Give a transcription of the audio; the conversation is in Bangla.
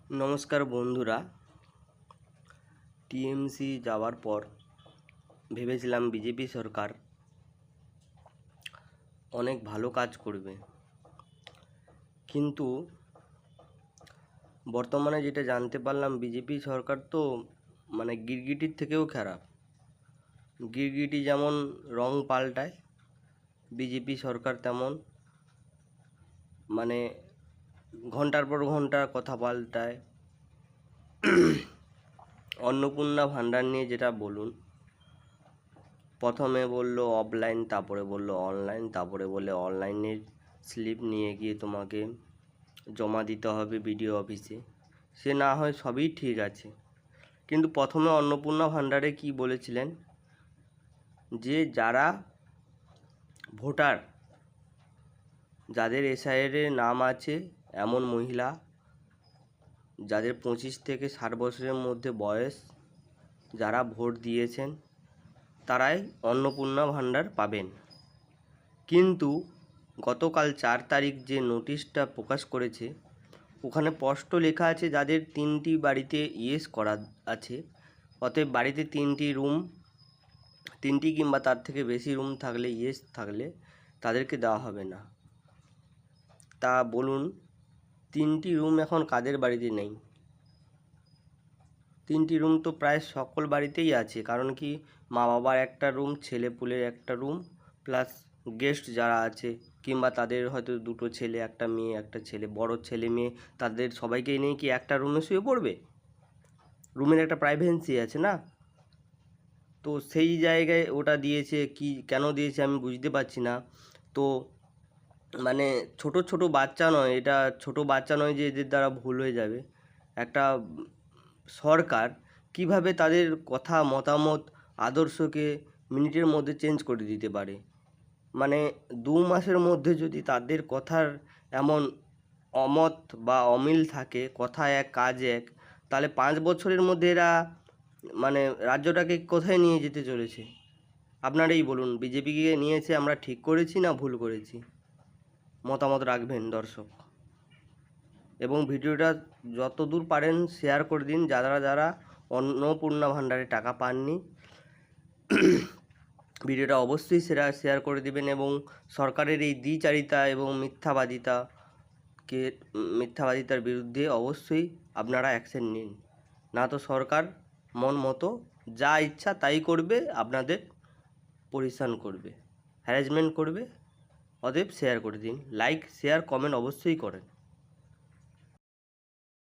নমস্কার বন্ধুরা। টিএমসি যাওয়ার পর ভেবেছিলাম বিজেপি সরকার অনেক ভালো কাজ করবে, কিন্তু বর্তমানে যেটা জানতে পারলাম বিজেপি সরকার তো গিরগিটির থেকেও খারাপ। গিরগিটি যেমন রং পাল্টায়, বিজেপি সরকার তেমন ঘন্টার পর ঘন্টা কথা পাল্টায়। অন্নপূর্ণা ভাণ্ডার নিয়ে যেটা বলুন, প্রথমে বললো অফলাইন, তারপরে বললো অনলাইন, তারপরে বললে অনলাইনের স্লিপ নিয়ে গিয়ে তোমাকে জমা দিতে হবে বিডিও অফিসে। সে না হয় সবই ঠিক আছে, কিন্তু প্রথমে অন্নপূর্ণা ভাণ্ডারে কি বলেছিলেন যে যারা ভোটার, যাদের এসআইআরে নাম আছে এমন মহিলা যাদের 25 থেকে 60 বছরের মধ্যে বয়স, যারা ভোট দিয়েছেন তারাই অন্নপূর্ণা ভাণ্ডার পাবেন। কিন্তু গতকাল 4 তারিখ যে নোটিশটা প্রকাশ করেছে, ওখানে স্পষ্ট লেখা আছে যাদের 3টি বাড়িতে ইয়েস করা আছে, অতএব বাড়িতে 3টি রুম, 3টি কিংবা তার থেকে বেশি রুম থাকলে, ইয়েস থাকলে তাদেরকে দেওয়া হবে না। তা বলুন, 3টি রুম এখন কাদের বাড়িতে নেই? 3টি রুম তো প্রায় সকল বাড়িতেই আছে, কারণ কি মা বাবার একটা রুম, ছেলেপুলের একটা রুম, প্লাস গেস্ট যারা আছে কিংবা তাদের হয়তো 2টো ছেলে, একটা মেয়ে, একটা ছেলে, বড় ছেলে মেয়ে, তাদের সবাইকেই নিয়ে কি একটা রুমে শুয়ে পড়বে? রুমের একটা প্রাইভেসি আছে না? তো সেই জায়গায় ওটা দিয়েছে, কি কেন দিয়েছে আমি বুঝতে পারছি না। তো ছোট ছোট বাচ্চা নয়, এটা ছোট বাচ্চা নয় যে এদের দ্বারা ভুল হয়ে যাবে। একটা সরকার কিভাবে তাদের কথা, মতামত, আদর্শকে মিনিটের মধ্যে চেঞ্জ করে দিতে পারে? 2 মাসের মধ্যে যদি তাদের কথার এমন অমত বা অমিল থাকে, কথা এক কাজ এক, তাহলে 5 বছরের মধ্যে এরা রাজ্যটাকে কোথায় নিয়ে যেতে চলেছে? আপনারাই বলুন, বিজেপিকে নিয়েছে আমরা ঠিক করেছি না ভুল করেছি? মতামত রাখবেন দর্শক, এবং ভিডিওটা যতদূর পারেন শেয়ার করে দিন যারা যারা অন্নপূর্ণা ভাণ্ডারে টাকা পাননি। ভিডিওটা অবশ্যই শেয়ার করে দিবেন, এবং সরকারের এই দ্বিচারিতা এবং মিথ্যাবাদিতার বিরুদ্ধে অবশ্যই আপনারা অ্যাকশন নিন, না তো সরকার মন মতো যা ইচ্ছা তাই করবে, আপনাদের পরিশান করবে, হ্যারাসমেন্ট করবে। অতএব শেয়ার করে দিন, লাইক, শেয়ার, কমেন্ট অবশ্যই করেন।